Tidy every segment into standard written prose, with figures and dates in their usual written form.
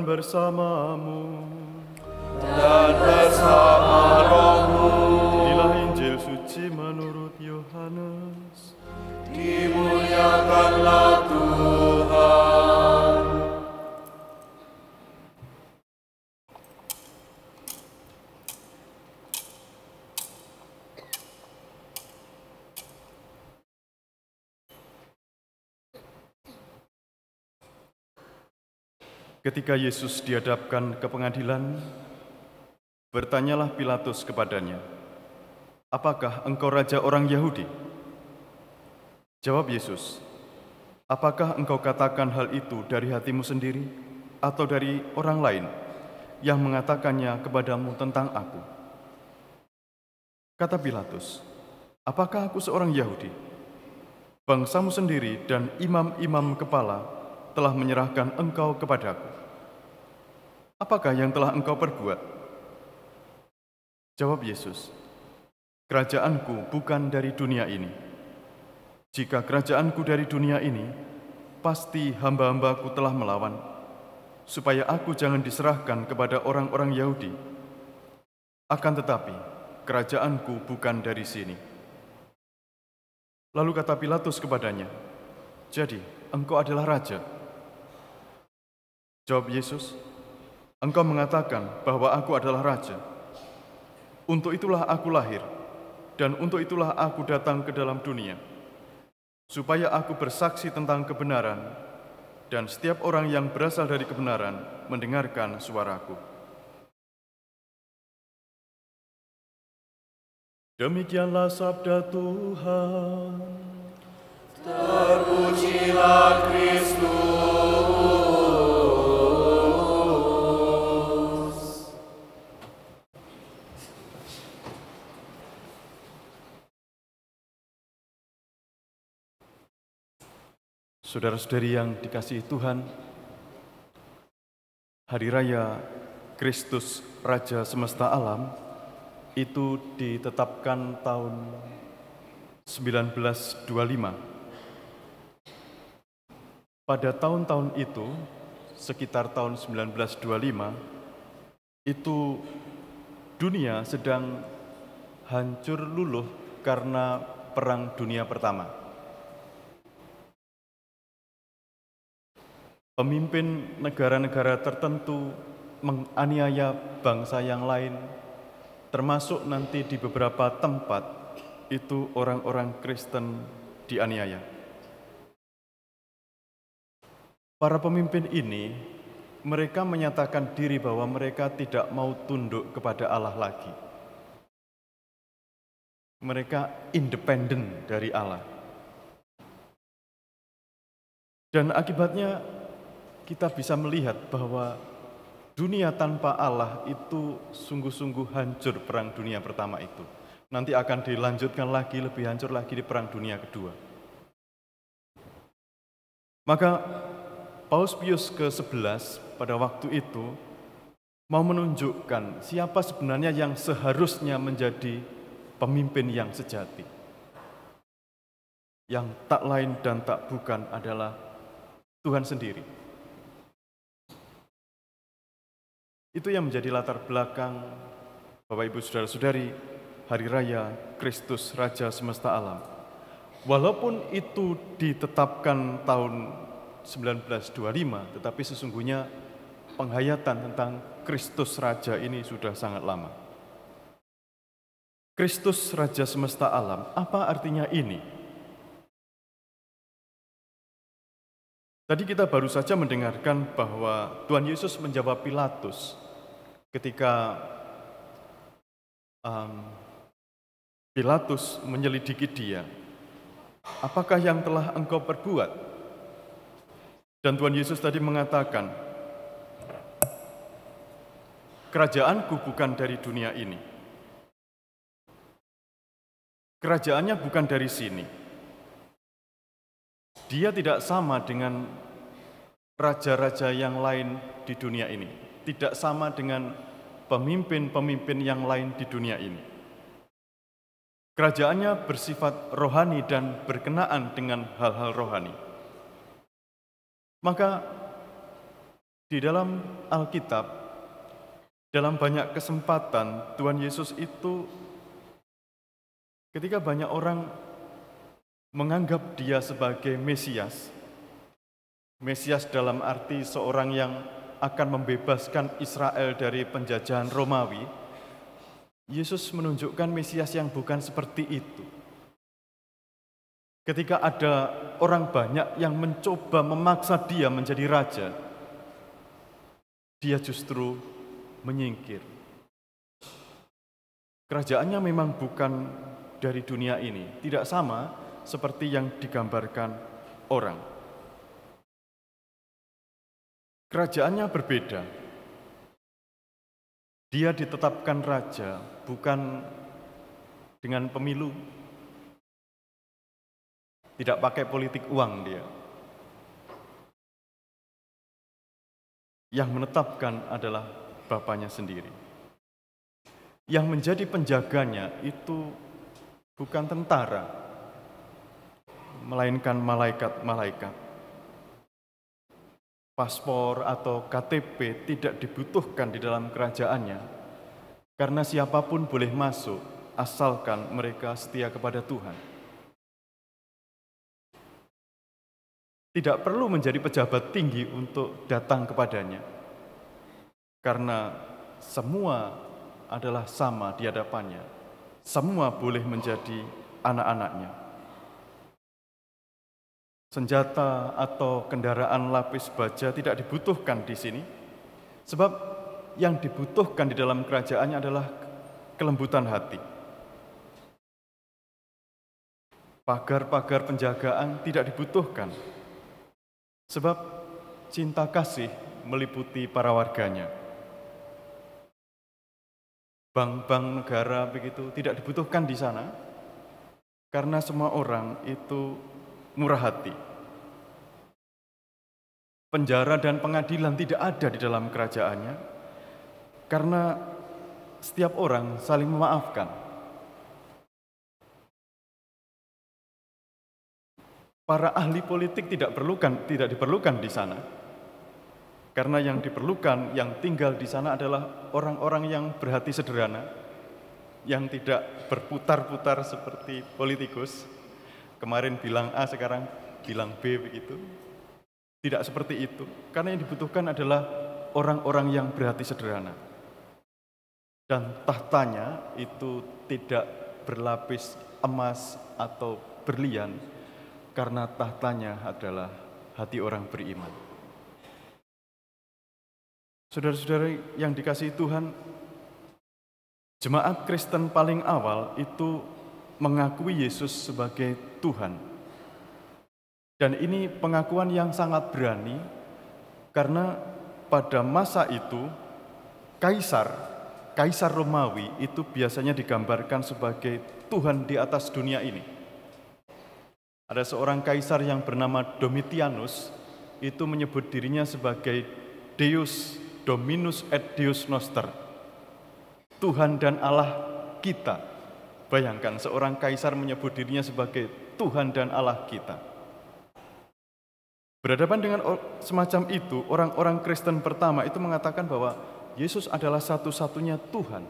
bersamamu. Dan bersama rohmu. Inilah Injil suci menurut Yohanes. Dimuliakanlah Tuhan. Ketika Yesus dihadapkan ke pengadilan, bertanyalah Pilatus kepadanya, "Apakah engkau raja orang Yahudi?" Jawab Yesus, "Apakah engkau katakan hal itu dari hatimu sendiri atau dari orang lain yang mengatakannya kepadamu tentang aku?" Kata Pilatus, "Apakah aku seorang Yahudi? Bangsamu sendiri dan imam-imam kepala telah menyerahkan engkau kepadaku. Apakah yang telah engkau perbuat?" Jawab Yesus, "Kerajaanku bukan dari dunia ini. Jika kerajaanku dari dunia ini, pasti hamba-hambaku telah melawan, supaya aku jangan diserahkan kepada orang-orang Yahudi. Akan tetapi, kerajaanku bukan dari sini." Lalu kata Pilatus kepadanya, "Jadi, engkau adalah raja?" Jawab Yesus, "Engkau mengatakan bahwa aku adalah raja. Untuk itulah aku lahir, dan untuk itulah aku datang ke dalam dunia, supaya aku bersaksi tentang kebenaran, dan setiap orang yang berasal dari kebenaran mendengarkan suaraku." Demikianlah sabda Tuhan. Terpujilah Kristus. Saudara-saudari yang dikasihi Tuhan, Hari Raya Kristus Raja Semesta Alam itu ditetapkan tahun 1925. Pada tahun-tahun itu, sekitar tahun 1925, itu dunia sedang hancur luluh karena Perang Dunia Pertama. Pemimpin negara-negara tertentu menganiaya bangsa yang lain, termasuk nanti di beberapa tempat itu orang-orang Kristen dianiaya. Para pemimpin ini, mereka menyatakan diri bahwa mereka tidak mau tunduk kepada Allah lagi. Mereka independen dari Allah. Dan akibatnya kita bisa melihat bahwa dunia tanpa Allah itu sungguh-sungguh hancur. Perang Dunia Pertama itu nanti akan dilanjutkan lagi, lebih hancur lagi di Perang Dunia Kedua. Maka Paus Pius ke-11 pada waktu itu mau menunjukkan siapa sebenarnya yang seharusnya menjadi pemimpin yang sejati. Yang tak lain dan tak bukan adalah Tuhan sendiri. Itu yang menjadi latar belakang Bapak Ibu Saudara-saudari Hari Raya Kristus Raja Semesta Alam. Walaupun itu ditetapkan tahun 1925, tetapi sesungguhnya penghayatan tentang Kristus Raja ini sudah sangat lama. Kristus Raja Semesta Alam, apa artinya ini? Tadi kita baru saja mendengarkan bahwa Tuhan Yesus menjawab Pilatus ketika Pilatus menyelidiki dia, "Apakah yang telah engkau perbuat?" Dan Tuhan Yesus tadi mengatakan, "Kerajaanku bukan dari dunia ini. Kerajaannya bukan dari sini. Dia tidak sama dengan raja-raja yang lain di dunia ini, tidak sama dengan pemimpin-pemimpin yang lain di dunia ini. Kerajaannya bersifat rohani dan berkenaan dengan hal-hal rohani." Maka Di dalam Alkitab, dalam banyak kesempatan Tuhan Yesus itu ketika banyak orang menganggap dia sebagai Mesias, Mesias dalam arti seorang yang akan membebaskan Israel dari penjajahan Romawi, Yesus menunjukkan Mesias yang bukan seperti itu. Ketika ada orang banyak yang mencoba memaksa dia menjadi raja, dia justru menyingkir. Kerajaannya memang bukan dari dunia ini, tidak sama seperti yang digambarkan orang. Kerajaannya berbeda. Dia ditetapkan raja bukan dengan pemilu, tidak pakai politik uang dia. Yang menetapkan adalah Bapaknya sendiri. Yang menjadi penjaganya itu bukan tentara, melainkan malaikat-malaikat. Paspor atau KTP tidak dibutuhkan di dalam kerajaannya, karena siapapun boleh masuk asalkan mereka setia kepada Tuhan. Tidak perlu menjadi pejabat tinggi untuk datang kepadanya, karena semua adalah sama di hadapannya. Semua boleh menjadi anak-anaknya. Senjata atau kendaraan lapis baja tidak dibutuhkan di sini, sebab yang dibutuhkan di dalam kerajaannya adalah kelembutan hati. Pagar-pagar penjagaan tidak dibutuhkan, sebab cinta kasih meliputi para warganya. Bank-bank negara begitu tidak dibutuhkan di sana, karena semua orang itu murah hati. Penjara dan pengadilan tidak ada di dalam kerajaannya, karena setiap orang saling memaafkan. Para ahli politik tidak diperlukan di sana, karena yang diperlukan, yang tinggal di sana adalah orang-orang yang berhati sederhana, yang tidak berputar-putar seperti politikus. Kemarin bilang A, sekarang bilang B begitu. Tidak seperti itu, karena yang dibutuhkan adalah orang-orang yang berhati sederhana. Dan tahtanya itu tidak berlapis emas atau berlian, karena tahtanya adalah hati orang beriman. Saudara-saudara yang dikasihi Tuhan, jemaat Kristen paling awal itu mengakui Yesus sebagai Tuhan. Dan ini pengakuan yang sangat berani, karena pada masa itu Kaisar Romawi itu biasanya digambarkan sebagai Tuhan di atas dunia ini. Ada seorang kaisar yang bernama Domitianus, itu menyebut dirinya sebagai Deus Dominus et Deus Noster, Tuhan dan Allah kita. Bayangkan seorang kaisar menyebut dirinya sebagai Tuhan dan Allah kita. Berhadapan dengan semacam itu, orang-orang Kristen pertama itu mengatakan bahwa Yesus adalah satu-satunya Tuhan.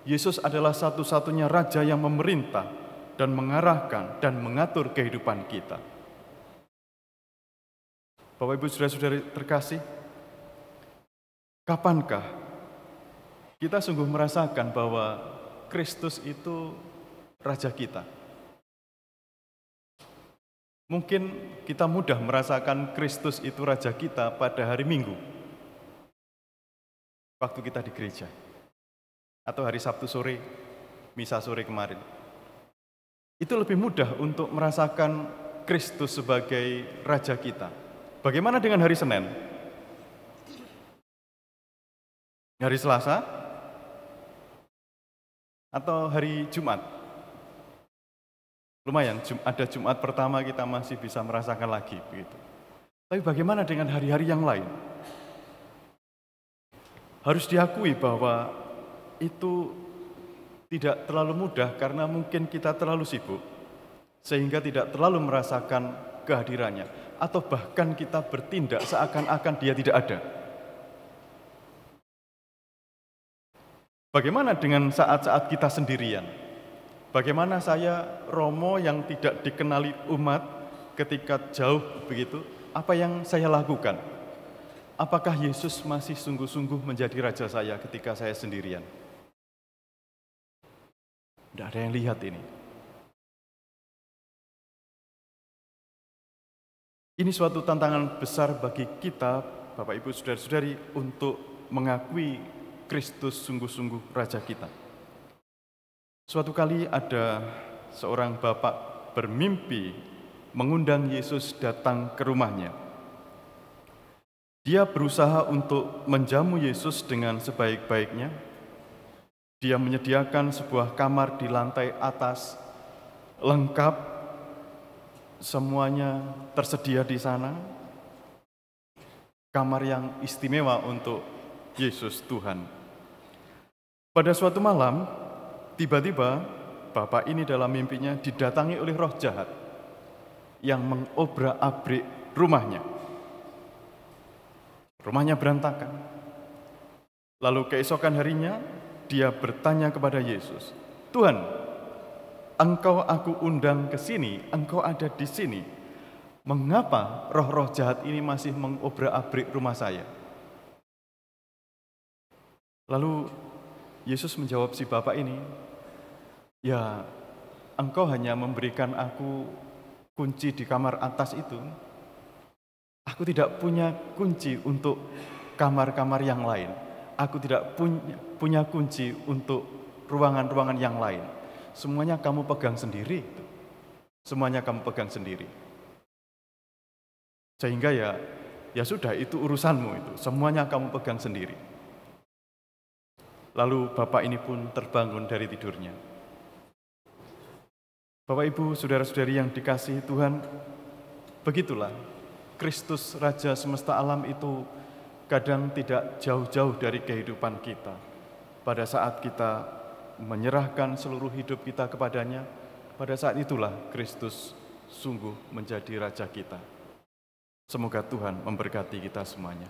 Yesus adalah satu-satunya Raja yang memerintah dan mengarahkan dan mengatur kehidupan kita. Bapak Ibu saudara-saudari terkasih, kapankah kita sungguh merasakan bahwa Kristus itu Raja kita? Mungkin kita mudah merasakan Kristus itu Raja kita pada hari Minggu, waktu kita di gereja, atau hari Sabtu sore, misa sore kemarin. Itu lebih mudah untuk merasakan Kristus sebagai Raja kita. Bagaimana dengan hari Senin? Hari Selasa? Atau hari Jumat? Lumayan, ada Jumat pertama kita masih bisa merasakan lagi, begitu. Tapi bagaimana dengan hari-hari yang lain? Harus diakui bahwa itu tidak terlalu mudah karena mungkin kita terlalu sibuk, sehingga tidak terlalu merasakan kehadirannya, atau bahkan kita bertindak seakan-akan dia tidak ada. Bagaimana dengan saat-saat kita sendirian? Bagaimana saya, Romo yang tidak dikenali umat, ketika jauh begitu, apa yang saya lakukan? Apakah Yesus masih sungguh-sungguh menjadi raja saya ketika saya sendirian? Tidak ada yang lihat ini. Ini suatu tantangan besar bagi kita, Bapak Ibu, Saudara-saudari, untuk mengakui Kristus sungguh-sungguh raja kita. Suatu kali ada seorang bapak bermimpi mengundang Yesus datang ke rumahnya. Dia berusaha untuk menjamu Yesus dengan sebaik-baiknya. Dia menyediakan sebuah kamar di lantai atas, lengkap, semuanya tersedia di sana. Kamar yang istimewa untuk Yesus Tuhan. Pada suatu malam, tiba-tiba bapak ini dalam mimpinya didatangi oleh roh jahat yang mengobrak-abrik rumahnya. Rumahnya berantakan. Lalu keesokan harinya, dia bertanya kepada Yesus, "Tuhan, Engkau aku undang ke sini, Engkau ada di sini. Mengapa roh-roh jahat ini masih mengobrak-abrik rumah saya?" Lalu Yesus menjawab si bapak ini, "Ya, Engkau hanya memberikan aku kunci di kamar atas itu. Aku tidak punya kunci untuk kamar-kamar yang lain. Aku tidak punya kunci untuk ruangan-ruangan yang lain. Semuanya kamu pegang sendiri. Semuanya kamu pegang sendiri. Sehingga ya sudah, itu urusanmu itu. Semuanya kamu pegang sendiri." Lalu bapak ini pun terbangun dari tidurnya. Bapak Ibu, saudara-saudari yang dikasihi Tuhan, begitulah Kristus Raja semesta alam itu kadang tidak jauh-jauh dari kehidupan kita. Pada saat kita menyerahkan seluruh hidup kita kepadanya, pada saat itulah Kristus sungguh menjadi Raja kita. Semoga Tuhan memberkati kita semuanya.